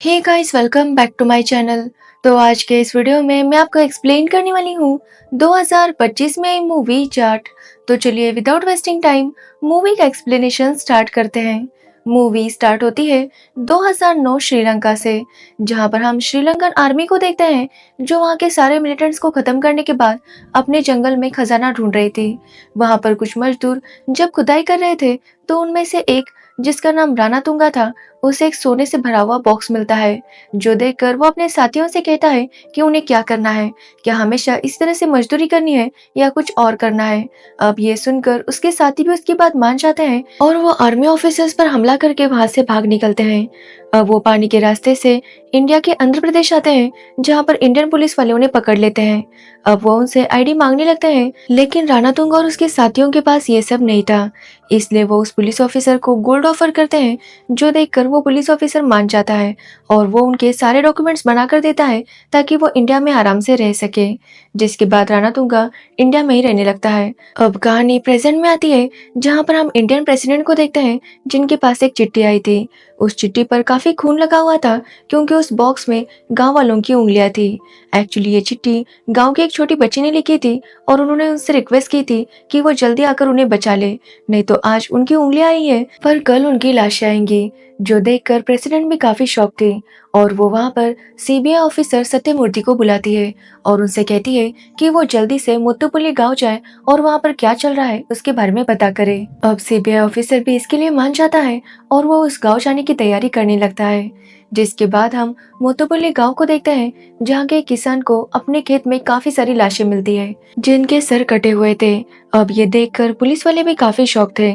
Hey guys, welcome back to my channel. तो आज के इस वीडियो में मैं आपको एक्सप्लेन करने वाली हूँ 2025 में मूवी चार्ट। तो चलिए विदाउट वेस्टिंग टाइम मूवी का एक्सप्लेनेशन स्टार्ट करते हैं। मूवी स्टार्ट होती है 2009 श्रीलंका से, जहां पर हम श्रीलंकन आर्मी को देखते हैं जो वहां के सारे मिलिटेंट्स को खत्म करने के बाद अपने जंगल में खजाना ढूंढ रही थी। वहां पर कुछ मजदूर जब खुदाई कर रहे थे तो उनमें से एक, जिसका नाम राणा तुंगा था, उसे एक सोने से भरा हुआ बॉक्स मिलता है, जो देखकर वो अपने साथियों से कहता है कि उन्हें क्या करना है, क्या हमेशा इस तरह से मजदूरी करनी है या कुछ और करना है। अब ये सुनकर उसके साथी भी उसकी बात मान जाते हैं और वो आर्मी ऑफिसर्स पर हमला करके वहां से भाग निकलते हैं। अब वो पानी के रास्ते से इंडिया के आंध्र प्रदेश आते हैं, जहाँ पर इंडियन पुलिस वाले उन्हें पकड़ लेते हैं। अब वो उनसे आईडी मांगने लगते हैं, लेकिन राणा तुंगा और उसके साथियों के पास ये सब नहीं था। इसलिए वो उस पुलिस ऑफिसर को गोल्ड ऑफर करते हैं, जो देखकर वो पुलिस ऑफिसर मान जाता है और वो उनके सारे डॉक्यूमेंट्स बना कर देता है ताकि वो इंडिया में आराम से रह सके। जिसके बाद राणा तुंगा इंडिया में ही रहने लगता है। अब कहानी प्रेजेंट में आती है, जहाँ पर हम इंडियन प्रेसिडेंट को देखते हैं, जिनके पास एक चिट्ठी आई थी। उस चिट्ठी पर काफी खून लगा हुआ था, क्योंकि उस बॉक्स में गांव वालों की उंगलियां थी। एक्चुअली ये चिट्ठी गांव की एक छोटी बच्ची ने लिखी थी और उन्होंने उनसे रिक्वेस्ट की थी कि वो जल्दी आकर उन्हें बचा ले, नहीं तो आज उनकी उंगलियां आई है पर कल उनकी लाशें आएंगी। जो देखकर प्रेसिडेंट भी काफी शॉक थी और वो वहां पर सीबीआई ऑफिसर सत्यमूर्ति को बुलाती है और उनसे कहती है कि वो जल्दी से मुत्तुपुली गांव जाए और वहां पर क्या चल रहा है उसके बारे में पता करे। अब सीबीआई ऑफिसर भी इसके लिए मान जाता है और वो उस गांव जाने की तैयारी करने लगता है। जिसके बाद हम मुत्तुपुली गांव को देखते हैं, जहाँ के एक किसान को अपने खेत में काफी सारी लाशें मिलती है, जिनके सर कटे हुए थे। अब ये देखकर पुलिस वाले भी काफी शॉक थे।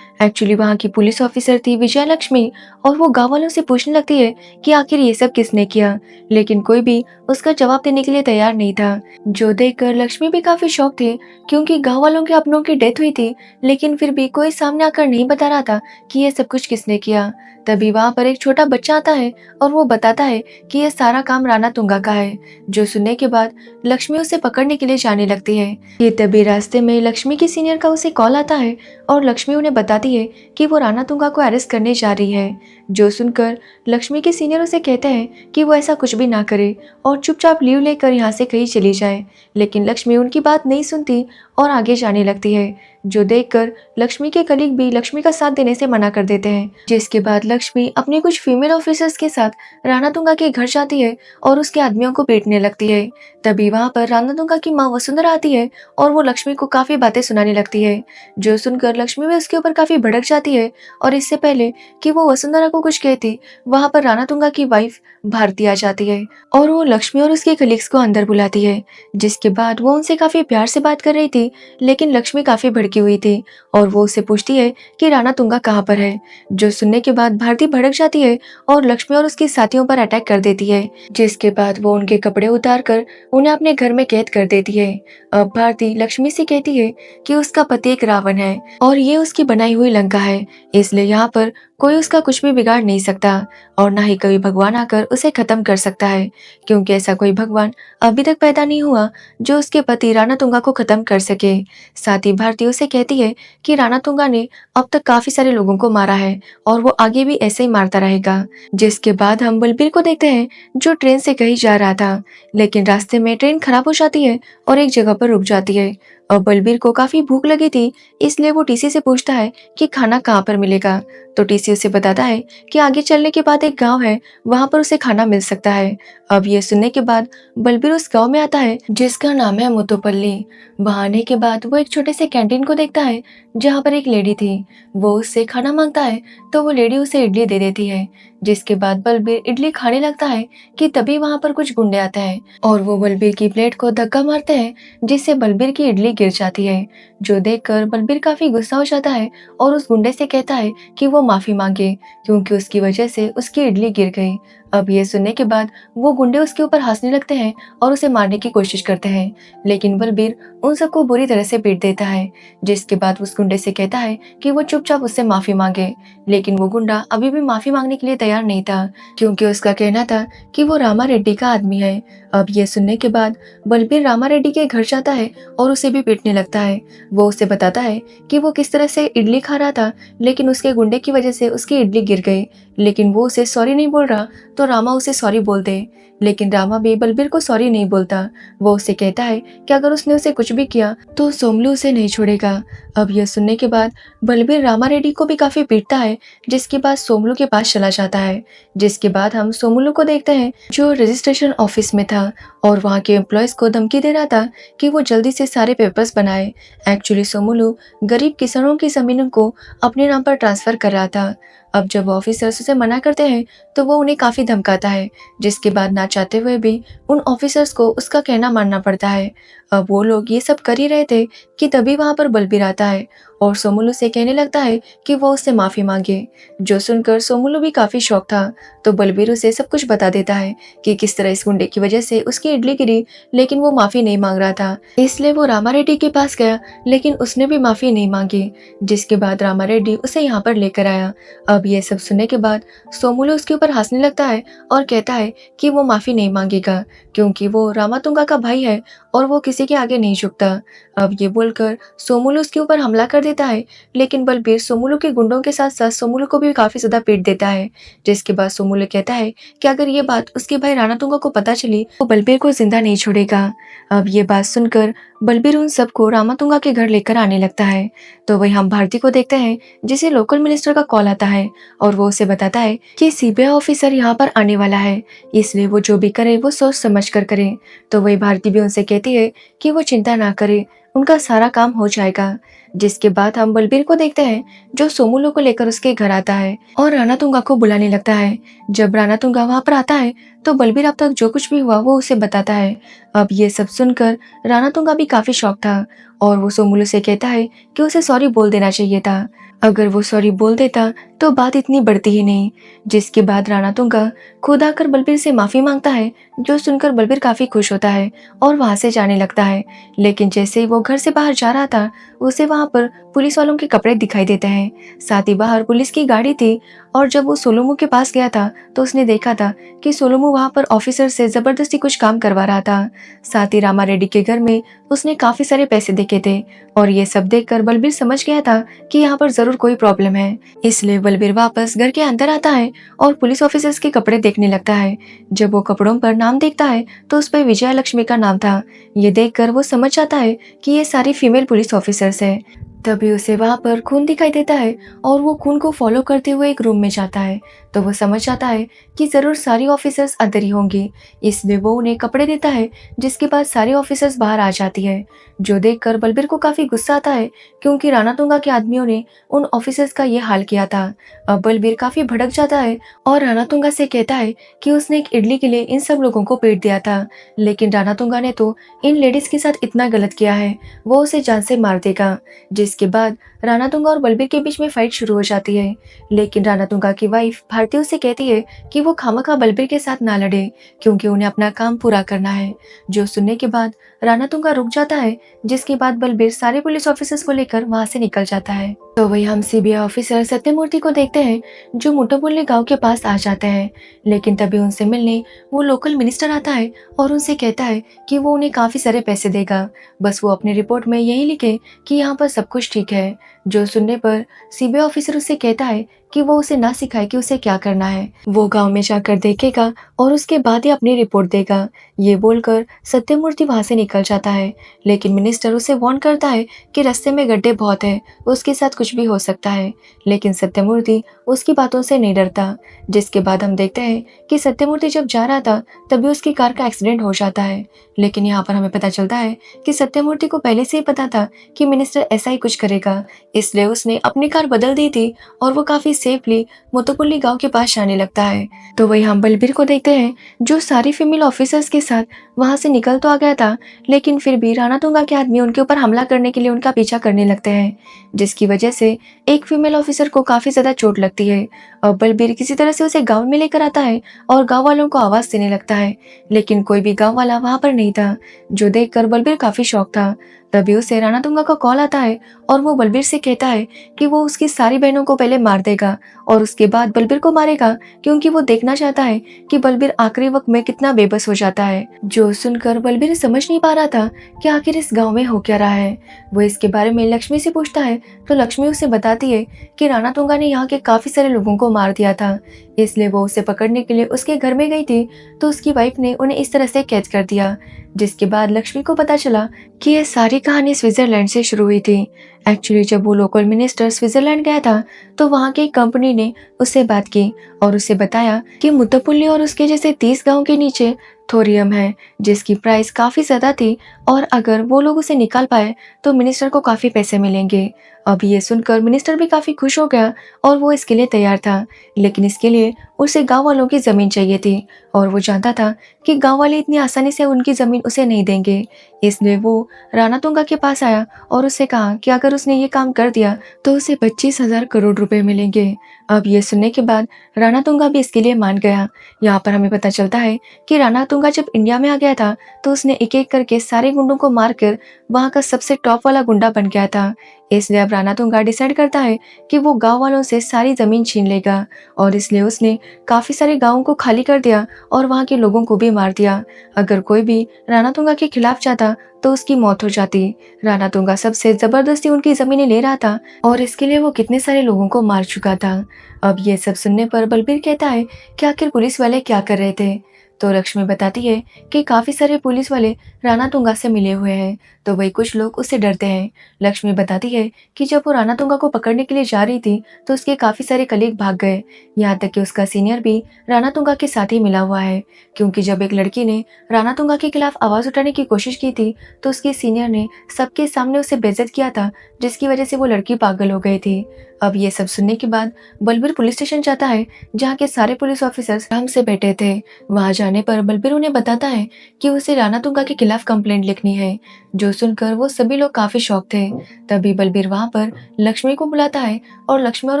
एक्चुअली वहाँ की पुलिस ऑफिसर थी विजय लक्ष्मी और वो गांव वालों से पूछने लगती है कि आखिर ये सब किसने किया, लेकिन कोई भी उसका जवाब देने के लिए तैयार नहीं था। जो देखकर लक्ष्मी भी काफी शॉक थी, क्योंकि गांव वालों के अपनों की डेथ हुई थी, लेकिन फिर भी कोई सामने आकर नहीं बता रहा था कि ये सब कुछ किसने किया। तभी वहां पर एक छोटा बच्चा आता है और वो बताता है कि ये सारा काम राणा तुंगा का है। जो सुनने के बाद लक्ष्मी उसे पकड़ने के लिए जाने लगती है। ये तभी रास्ते में लक्ष्मी की सीनियर का उसे कॉल आता है और लक्ष्मी उन्हें बताती है कि वो राणा तुंगा को अरेस्ट करने जा रही है। जो सुनकर लक्ष्मी के सीनियर उसे कहते हैं कि वो ऐसा कुछ भी ना करे और चुपचाप लीव लेकर यहाँ से कहीं चली जाए, लेकिन लक्ष्मी उनकी बात नहीं सुनती और आगे जाने लगती है। जो देखकर लक्ष्मी के कलीग भी लक्ष्मी का साथ देने से मना कर देते हैं। जिसके बाद लक्ष्मी अपने कुछ फीमेल ऑफिसर्स के साथ राणा तुंगा के घर जाती है और उसके आदमियों को पीटने लगती है। तभी वहां पर राणा तुंगा की माँ वसुंधरा आती है और वो लक्ष्मी को काफी बातें सुनाने लगती है। जो सुनकर लक्ष्मी भी उसके ऊपर काफी भड़क जाती है और इससे पहले कि वो वसुंधरा को कुछ कहती, वहां पर राणा तुंगा की वाइफ भारती आ जाती है और वो लक्ष्मी और उसके कलीग्स को अंदर बुलाती है। जिसके बाद वो उनसे काफी प्यार से बात कर रही थी, लेकिन लक्ष्मी काफी भड़की हुई थी और वो उससे पूछती है कि राणा तुंगा कहाँ पर है। जो सुनने के बाद भारती भड़क जाती है और लक्ष्मी और उसके साथियों पर अटैक कर देती है। जिसके बाद वो उनके कपड़े उतार कर उन्हें अपने घर में कैद कर देती है। अब भारती लक्ष्मी से कहती है कि उसका पति एक रावण है और ये उसकी बनाई हुई लंका है, इसलिए यहाँ पर कोई उसका कुछ भी बिगाड़ नहीं सकता और ना ही कभी भगवान आकर उसे खत्म कर सकता है, क्योंकि ऐसा कोई भगवान अभी तक पैदा नहीं हुआ जो उसके पति राणा तुंगा को खत्म कर सके। साथ ही भारती उसे कहती है कि राणा तुंगा ने अब तक काफी सारे लोगों को मारा है और वो आगे भी ऐसे ही मारता रहेगा। जिसके बाद हम बलबीर को देखते हैं, जो ट्रेन से कहीं जा रहा था, लेकिन रास्ते में ट्रेन खराब हो जाती है और एक जगह पर रुक जाती है। और बलबीर को काफी भूख लगी थी, इसलिए वो टीसी से पूछता है कि खाना कहाँ पर मिलेगा। तो टीसी उसे बताता है कि आगे चलने के बाद एक गांव है, वहां पर उसे खाना मिल सकता है। अब ये सुनने के बाद बलबीर उस गांव में आता है, जिसका नाम है मुत्तुपल्ली। वहां आने के बाद वो एक छोटे से कैंटीन को देखता है, जहाँ पर एक लेडी थी। वो उससे खाना मांगता है तो वो लेडी उसे इडली दे देती है। जिसके बाद बलबीर इडली खाने लगता है कि तभी वहां पर कुछ गुंडे आते हैं और वो बलबीर की प्लेट को धक्का मारते हैं, जिससे बलबीर की इडली गिर जाती है। जो देखकर बलबीर काफी गुस्सा हो जाता है और उस गुंडे से कहता है कि वो माफी मांगे, क्योंकि उसकी वजह से उसकी इडली गिर गई। अब ये सुनने के बाद वो गुंडे उसके ऊपर हंसने लगते हैं और उसे मारने की कोशिश करते हैं, लेकिन बलबीर उन सबको बुरी तरह से पीट देता है। जिसके बाद उस गुंडे से कहता है कि वो चुपचाप उससे माफी मांगे, लेकिन वो गुंडा अभी भी माफी मांगने के लिए तैयार नहीं था, क्योंकि उसका कहना था कि वो रामा रेड्डी का आदमी है। अब ये सुनने के बाद बलबीर रामा रेड्डी के घर जाता है और उसे भी पीटने लगता है। वो उसे बताता है कि वो किस तरह से इडली खा रहा था, लेकिन उसके गुंडे की वजह से उसकी इडली गिर गई, लेकिन वो उसे सॉरी नहीं बोल रहा। तो तो रामा उसे सॉरी बोल दे, लेकिन रामा भी बलबीर को सॉरी नहीं बोलता। वो उसे कहता है कि अगर उसने उसे कुछ भी किया तो सोमलू उसे नहीं छोड़ेगा। अब यह सुनने के बाद बलबीर रामा रेड्डी को भी काफी पीटता है, जिसके बाद सोमलू के पास चला जाता है। जिसके बाद हम सोमलू को देखते हैं जो रजिस्ट्रेशन ऑफिस में था और वहाँ के एम्प्लॉयज को धमकी दे रहा था कि वो जल्दी से सारे पेपर्स बनाए। एक्चुअली सोमलू गरीब किसानों की जमीनों को अपने नाम पर ट्रांसफर कर रहा था। अब जब ऑफिसर्स उसे मना करते हैं तो वो उन्हें काफी धमकाता है, जिसके बाद ना चाहते हुए भी उन ऑफिसर्स को उसका कहना मानना पड़ता है। अब वो लोग ये सब कर ही रहे थे कि तभी वहां पर बलबीर आता है और सोमलू से कहने लगता है कि वो उससे माफी मांगे। जो सुनकर सोमलू भी काफी शौक था, तो बलबीर उसे सब कुछ बता देता है कि किस तरह इस गुंडे की वजह से उसकी इडली गिरी, लेकिन वो माफी नहीं मांग रहा था। इसलिए वो रामा रेड्डी के पास गया, लेकिन उसने भी माफी नहीं मांगी। जिसके बाद रामा रेड्डी उसे यहाँ पर लेकर आया। अब ये सब सुनने के बाद सोमलू उसके ऊपर हंसने लगता है और कहता है कि वो माफी नहीं मांगेगा, क्योंकि वो रामातुंगा का भाई है और वो किसी के आगे नहीं झुकता। अब ये बोलकर सोमलू उसके ऊपर हमला कर देता है, लेकिन बलबीर सोमलू के गुंडों के साथ साथ सोमलू को भी काफी ज्यादा पीट देता है। जिसके बाद सोमलू कहता है कि अगर ये बात उसके भाई राणातुंगा को पता चली तो बलबीर को जिंदा नहीं छोड़ेगा। अब ये बात सुनकर बलबीर उन सबको रामातुंगा के घर लेकर आने लगता है। तो वही हम भारती को देखते हैं, जिसे लोकल मिनिस्टर का कॉल आता है और वो उसे बताता है कि सीबीआई ऑफिसर यहाँ पर आने वाला है, इसलिए वो जो भी करे वो सोच समझ कर करे। तो वही भारती भी उनसे कहती है कि वो चिंता ना करे, उनका सारा काम हो जाएगा। जिसके बाद हम बलबीर को देखते हैं जो सोमूलो को लेकर उसके घर आता है और राणातुंगा को बुलाने लगता है। जब राणातुंगा वहां पर आता है तो बलबीर अब तक जो कुछ भी हुआ वो उसे बताता है। अब ये सब सुनकर राणातुंगा भी काफी शॉक था और वो सोमूलो से कहता है कि उसे सॉरी बोल देना चाहिए था। अगर वो सॉरी बोल देता तो बात इतनी बढ़ती ही नहीं। जिसके बाद राणातुंगा खुद आकर बलबीर से माफी मांगता है, जो सुनकर बलबीर काफी खुश होता है और वहां से जाने लगता है। लेकिन जैसे ही वो घर से बाहर जा रहा था, उसे वहां पर पुलिस वालों के कपड़े दिखाई देते हैं। साथ ही बाहर पुलिस की गाड़ी थी और जब वो सोलोमू के पास गया था तो उसने देखा था कि सोलोमू वहां पर ऑफिसर से जबरदस्ती कुछ काम करवा रहा था। साथ ही रामा रेड्डी के घर में उसने काफी सारे पैसे देखे थे और ये सब देखकर बलबीर समझ गया था कि यहाँ पर जरूर कोई प्रॉब्लम है। इसलिए बलबीर वापस घर के अंदर आता है और पुलिस ऑफिसर्स के कपड़े देखने लगता है। जब वो कपड़ों पर नाम देखता है तो उस पर विजया लक्ष्मी का नाम था। ये देखकर वो समझ जाता है कि ये सारी फीमेल पुलिस ऑफिसर्स है। तभी उसे वहां पर खून दिखाई देता है और वो खून को फॉलो करते हुए एक रूम में जाता है। तो वो समझ जाता है कि जरूर सारी ऑफिसर्स अंदर ही होंगी, इसलिए वो उन्हें कपड़े देता है। जिसके बाद सारी ऑफिसर्स बाहर आ जाती है, जो देखकर बलबीर को काफी गुस्सा आता है, क्योंकि राणातुंगा के आदमियों ने उन ऑफिसर्स का ये हाल किया था। अब बलबीर काफी भड़क जाता है और राणातुंगा से कहता है कि उसने एक इडली के लिए इन सब लोगों को पीट दिया था, लेकिन राणातुंगा ने तो इन लेडीज के साथ इतना गलत किया है, वो उसे जान से मार देगा। जिसके बाद राणातुंगा और बलबीर के बीच में फाइट शुरू हो जाती है, लेकिन राणातुंगा की वाइफ भारती उसे कहती है कि वो खामखा बलबीर के साथ ना लड़े, क्योंकि उन्हें अपना काम पूरा करना है। जो सुनने के बाद राणातुंगा रुक जाता है, जिसके बाद बलबीर सारे पुलिस ऑफिसर्स को लेकर वहां से निकल जाता है। तो वही हम सीबीआई ऑफिसर सत्यमूर्ति को देखते हैं, जो मुटोपुल्ली गांव के पास आ जाते हैं। लेकिन तभी उनसे मिलने वो लोकल मिनिस्टर आता है और उनसे कहता है कि वो उन्हें काफी सारे पैसे देगा, बस वो अपनी रिपोर्ट में यही लिखे कि यहाँ पर सब कुछ ठीक है। जो सुनने पर सीबीआई ऑफिसर उससे कहता है कि वो उसे ना सिखाए कि उसे क्या करना है, वो गांव में जाकर देखेगा और उसके बाद ही अपनी रिपोर्ट देगा। ये बोलकर सत्यमूर्ति वहां से निकल जाता है, लेकिन मिनिस्टर उसे वार्न करता है कि रास्ते में गड्ढे बहुत है, उसके साथ कुछ भी हो सकता है। लेकिन सत्यमूर्ति उसकी बातों से नहीं डरता। जिसके बाद हम देखते हैं कि सत्यमूर्ति जब जा रहा था तभी उसकी कार का एक्सीडेंट हो जाता है। लेकिन यहाँ पर हमें पता चलता है कि सत्यमूर्ति को पहले से ही पता था कि मिनिस्टर ऐसा ही कुछ करेगा, इसलिए उसने अपनी कार बदल दी थी और वो काफी सेफली मुतुपुल्ली गांव के पास जाने लगता है। तो वही हम बलबीर को देखते हैं, जो सारी फीमेल ऑफिसर्स के साथ वहां से निकल तो आ गया था, लेकिन फिर भी राणातुंगा के आदमी उनके ऊपर हमला करने के लिए उनका पीछा करने लगते हैं, जिसकी वजह से एक फीमेल ऑफिसर को काफी ज्यादा चोट लगती है। और बलबीर किसी तरह से उसे गांव में लेकर आता है और गांव वालों को आवाज देने लगता है, लेकिन कोई भी गांव वाला वहां पर नहीं था, जो देखकर बलबीर काफी शॉक था। तभी उसे राणा तुंगा का कॉल आता है और वो बलबीर से कहता है कि वो उसकी सारी बहनों को पहले मार देगा और उसके बाद बलबीर को मारेगा, क्योंकि वो देखना चाहता है कि बलबीर आखिरी वक्त में कितना बेबस हो जाता है। जो सुनकर बलबीर समझ नहीं पा रहा था कि आखिर इस गांव में हो क्या रहा है। वो इसके बारे में लक्ष्मी से पूछता है तो लक्ष्मी उसे बताती है कि राणा तुंगा ने यहाँ के काफी सारे लोगों को मार दिया था, इसलिए वो उसे पकड़ने के लिए उसके घर में गई थी, तो उसकी वाइफ ने उन्हें इस तरह से कैद कर दिया। जिसके बाद लक्ष्मी को पता चला कि यह सारी कहानी स्विट्जरलैंड से शुरू हुई थी। एक्चुअली जब वो लोकल मिनिस्टर स्विट्जरलैंड गया था तो वहाँ की एक कंपनी ने उससे बात की और उसे बताया कि मुत्तपुल्ली और उसके जैसे 30 गांव के नीचे थोरियम है, जिसकी प्राइस काफी ज्यादा थी और अगर वो लोग उसे निकाल पाए तो मिनिस्टर को काफी पैसे मिलेंगे। अब ये सुनकर मिनिस्टर भी काफी खुश हो गया और वो इसके लिए तैयार था, लेकिन इसके लिए उसे गांव वालों की जमीन चाहिए थी और वो जानता था कि गांव वाले इतनी आसानी से उनकी जमीन उसे नहीं देंगे। इसलिए वो राणा तुंगा के पास आया और उससे कहा कि अगर उसने ये काम कर दिया तो उसे 25,000 करोड़ रुपए मिलेंगे। अब ये सुनने के बाद राणा तुंगा भी इसके लिए मान गया। यहाँ पर हमें पता चलता है कि राणा तुंगा जब इंडिया में आ गया था तो उसने एक एक करके सारे गुंडों को मारकर वहाँ का सबसे टॉप वाला गुंडा बन गया था। इसलिए अब राणा तुंगा डिसाइड करता है कि वो गांव वालों से सारी जमीन छीन लेगा और इसलिए उसने काफी सारे गांवों को खाली कर दिया और वहाँ के लोगों को भी मार दिया। अगर कोई भी राणा तुंगा के खिलाफ जाता तो उसकी मौत हो जाती। राणा तुंगा सबसे जबरदस्ती उनकी जमीनें ले रहा था और इसके लिए वो कितने सारे लोगों को मार चुका था। अब ये सब सुनने पर बलबीर कहता है कि आखिर पुलिस वाले क्या कर रहे थे। तो लक्ष्मी बताती है कि काफी सारे पुलिस वाले राणा तुंगा से मिले हुए हैं, तो वही कुछ लोग उससे डरते हैं। लक्ष्मी बताती है कि जब वो राणा तुंगा को पकड़ने के लिए जा रही थी तो उसके काफी सारे कलीग भाग गए, यहाँ तक कि उसका सीनियर भी राणा तुंगा के साथ ही मिला हुआ है, क्योंकि जब एक लड़की ने राणा तुंगा के खिलाफ आवाज उठाने की कोशिश की थी तो उसके सीनियर ने सबके सामने उसे बेइज्जत किया था, जिसकी वजह से वो लड़की पागल हो गई थी। अब ये सब सुनने के बाद बलबीर पुलिस स्टेशन जाता है, जहाँ के सारे पुलिस ऑफिसर्स आराम से बैठे थे। वहां जाने पर बलबीर उन्हें बताता है कि उसे राणा तुंगा के खिलाफ कंप्लेंट लिखनी है। जो सुनकर वो सभी लोग काफी शॉक थे। तभी बलबीर वहां पर लक्ष्मी को बुलाता है और लक्ष्मी और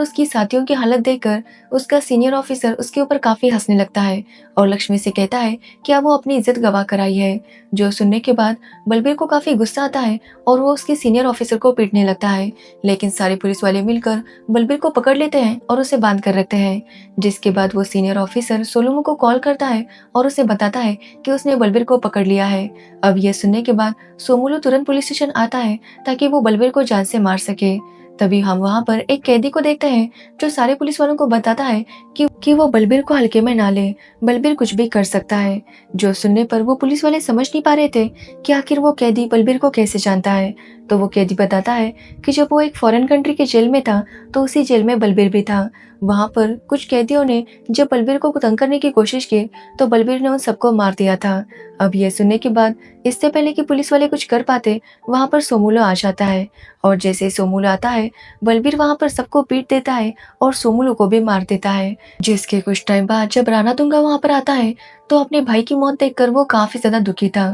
उसकी साथियों की हालत देखकर उसका सीनियर ऑफिसर उसके ऊपर काफी हंसने लगता है और लक्ष्मी से कहता है कि अब वो अपनी इज्जत गवा कर आई है। जो सुनने के बाद बलबीर को काफी गुस्सा आता है और वो उसके सीनियर ऑफिसर को पीटने लगता है, लेकिन सारे पुलिस वाले मिलकर बलबीर को पकड़ लेते हैं और उसे बांध कर रखते हैं। जिसके बाद वो सीनियर ऑफिसर सोलोमो को कॉल करता है और उसे बताता है कि उसने बलबीर को पकड़ लिया है। अब यह सुनने के बाद सोमुलो तुरंत पुलिस स्टेशन आता है ताकि वो बलबीर को जान से मार सके। तभी हम वहां पर एक कैदी को देखते हैं जो सारे पुलिस वालों को बताता है कि वो बलबीर को हल्के में ना ले, बलबीर कुछ भी कर सकता है। जो सुनने पर वो पुलिस वाले समझ नहीं पा रहे थे कि आखिर वो कैदी बलबीर को कैसे जानता है। तो वो कैदी बताता है कि जब वो एक फॉरेन कंट्री के जेल में था तो उसी जेल में बलबीर भी था। वहां पर कुछ कैदियों ने जब बलबीर को तंग करने की कोशिश की तो बलबीर ने उन सबको मार दिया था। अब ये सुनने के बाद इससे पहले कि पुलिस वाले कुछ कर पाते वहां पर सोमुलो आ जाता है और जैसे ही सोमुलो आता है बलबीर वहां पर सबको पीट देता है और सोमुलो को भी मार देता है। जिसके कुछ टाइम बाद जब राणा तुंगा वहां पर आता है तो अपने भाई की मौत देखकर वो काफी ज्यादा दुखी था।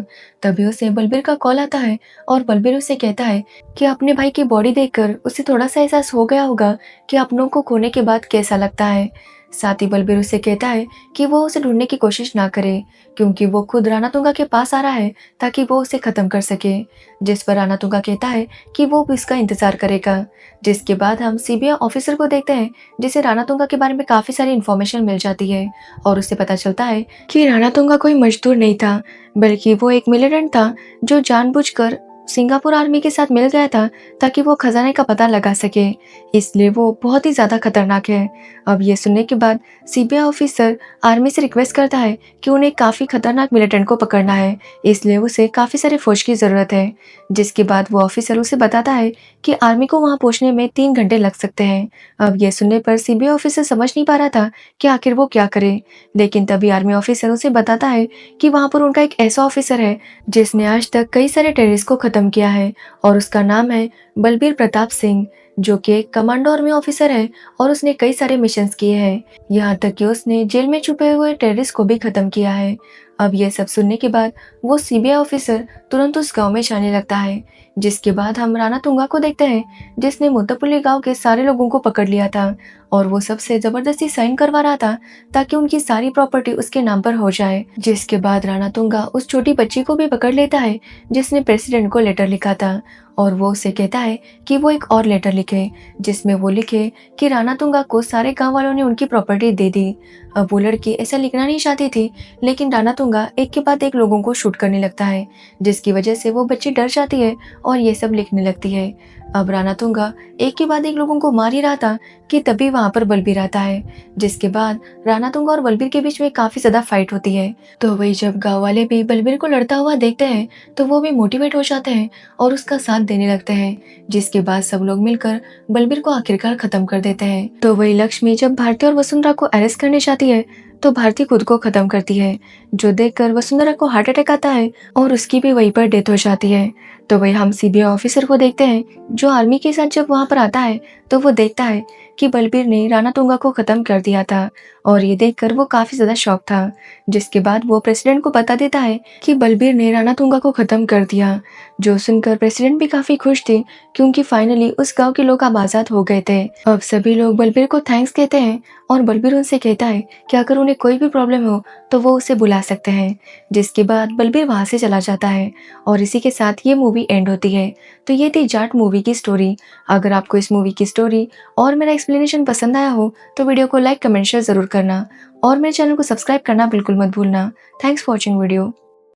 तभी उसे बलबीर का कॉल आता है और बलबीर उसे कहता है कि अपने भाई की बॉडी देखकर उसे थोड़ा सा एहसास हो गया होगा कि अपनों को खोने के बाद कैसा लगता है। साथ ही बलबीर उसे कहता है कि वो उसे ढूंढने की कोशिश ना करे, क्योंकि वो खुद राणा तुंगा के पास आ रहा है ताकि वो उसे खत्म कर सके। जिस पर राणा तुंगा कहता है कि वो भी इसका इंतजार करेगा। जिसके बाद हम सीबीआई ऑफिसर को देखते हैं, जिसे राणा तुंगा के बारे में काफी सारी इन्फॉर्मेशन मिल जाती है और उससे पता चलता है कि राणा तुंगा कोई मजदूर नहीं था, बल्कि वो एक मिलिटेंट था जो जानबूझकर सिंगापुर आर्मी के साथ मिल गया था ताकि वो खजाने का पता लगा सके। इसलिए वो बहुत ही ज्यादा खतरनाक है। अब ये सुनने के बाद सीबीआई ऑफिसर आर्मी से रिक्वेस्ट करता है कि उन्हें काफी खतरनाक मिलिटेंट को पकड़ना है, इसलिए उसे काफी सारे फौज की जरूरत है। जिसके बाद वो ऑफिसर उसे बताता है कि आर्मी को वहां पहुंचने में 3 घंटे लग सकते हैं। अब ये सुनने पर सीबीआई ऑफिसर समझ नहीं पा रहा था कि आखिर वो क्या करे, लेकिन तभी आर्मी ऑफिसर उसे बताता है कि वहां पर उनका एक ऐसा ऑफिसर है जिसने आज तक कई सारे टेररिस्ट को खत्म किया है और उसका नाम है बलबीर प्रताप सिंह, जो कि एक कमांडो आर्मी ऑफिसर है और उसने कई सारे मिशंस किए हैं, यहाँ तक कि उसने जेल में छुपे हुए टेररिस्ट को भी खत्म किया है। अब यह सब सुनने के बाद वो सीबीआई ऑफिसर तुरंत उस गांव में जाने लगता है, जिसके बाद हम राणा तुंगा को देखते हैं जिसने मुद्दपुली गांव के सारे लोगों को पकड़ लिया था और वो सबसे जबरदस्ती साइन करवा रहा था ताकि उनकी सारी प्रॉपर्टी उसके नाम पर हो जाए। जिसके बाद राणा तुंगा उस छोटी बच्ची को भी पकड़ लेता है जिसने प्रेसिडेंट को लेटर लिखा था और वो उसे कहता है कि वो एक और लेटर लिखे जिसमें वो लिखे कि राणा तुंगा को सारे गांव वालों ने उनकी प्रॉपर्टी दे दी। अब वो लड़की ऐसा लिखना नहीं चाहती थी, लेकिन राणा तुंगा एक के बाद एक लोगों को शूट करने लगता है जिसकी वजह से वो बच्ची डर जाती है और ये सब लिखने लगती है। अब राणा तुंगा एक के बाद एक लोगों को मार ही रहा था कि तभी वहां पर बलबीर आता है, जिसके बाद राणा तुंगा और बलबीर के बीच में काफी ज्यादा फाइट होती है। तो वही जब गांव वाले भी बलबीर को लड़ता हुआ देखते हैं तो वो भी मोटिवेट हो जाते हैं और उसका साथ देने लगते हैं, जिसके बाद सब लोग मिलकर बलबीर को आखिरकार खत्म कर देते हैं। तो वही लक्ष्मी जब भारती और वसुंधरा को अरेस्ट करने जाती है तो भारती खुद को खत्म करती है, जो देखकर वसुंधरा को हार्ट अटैक आता है और उसकी भी वहीं पर डेथ हो जाती है। तो वही हम सीबीआई ऑफिसर को देखते हैं जो आर्मी के साथ जब वहां पर आता है तो वो देखता है कि बलबीर ने राणा तुंगा को खत्म कर दिया था और ये देखकर वो काफी ज्यादा शॉक था। जिसके बाद वो प्रेसिडेंट को बता देता है कि बलबीर ने राणा तुंगा को खत्म कर दिया, जो सुनकर प्रेसिडेंट भी काफी खुश थे क्योंकि फाइनली उस गांव के लोग अब आजाद हो गए थे। अब सभी लोग बलबीर को थैंक्स कहते हैं और बलबीर उनसे कहता है कि अगर उन्हें कोई भी प्रॉब्लम हो तो वो उसे बुला सकते हैं। जिसके बाद बलबीर वहां से चला जाता है और इसी के साथ ये मूवी एंड होती है। तो ये थी जाट मूवी की स्टोरी। अगर आपको इस मूवी की स्टोरी और मेरा एक्सप्लेनेशन पसंद आया हो तो वीडियो को लाइक कमेंट शेयर जरूर करना और मेरे चैनल को सब्सक्राइब करना बिल्कुल मत भूलना। Thanks for watching video.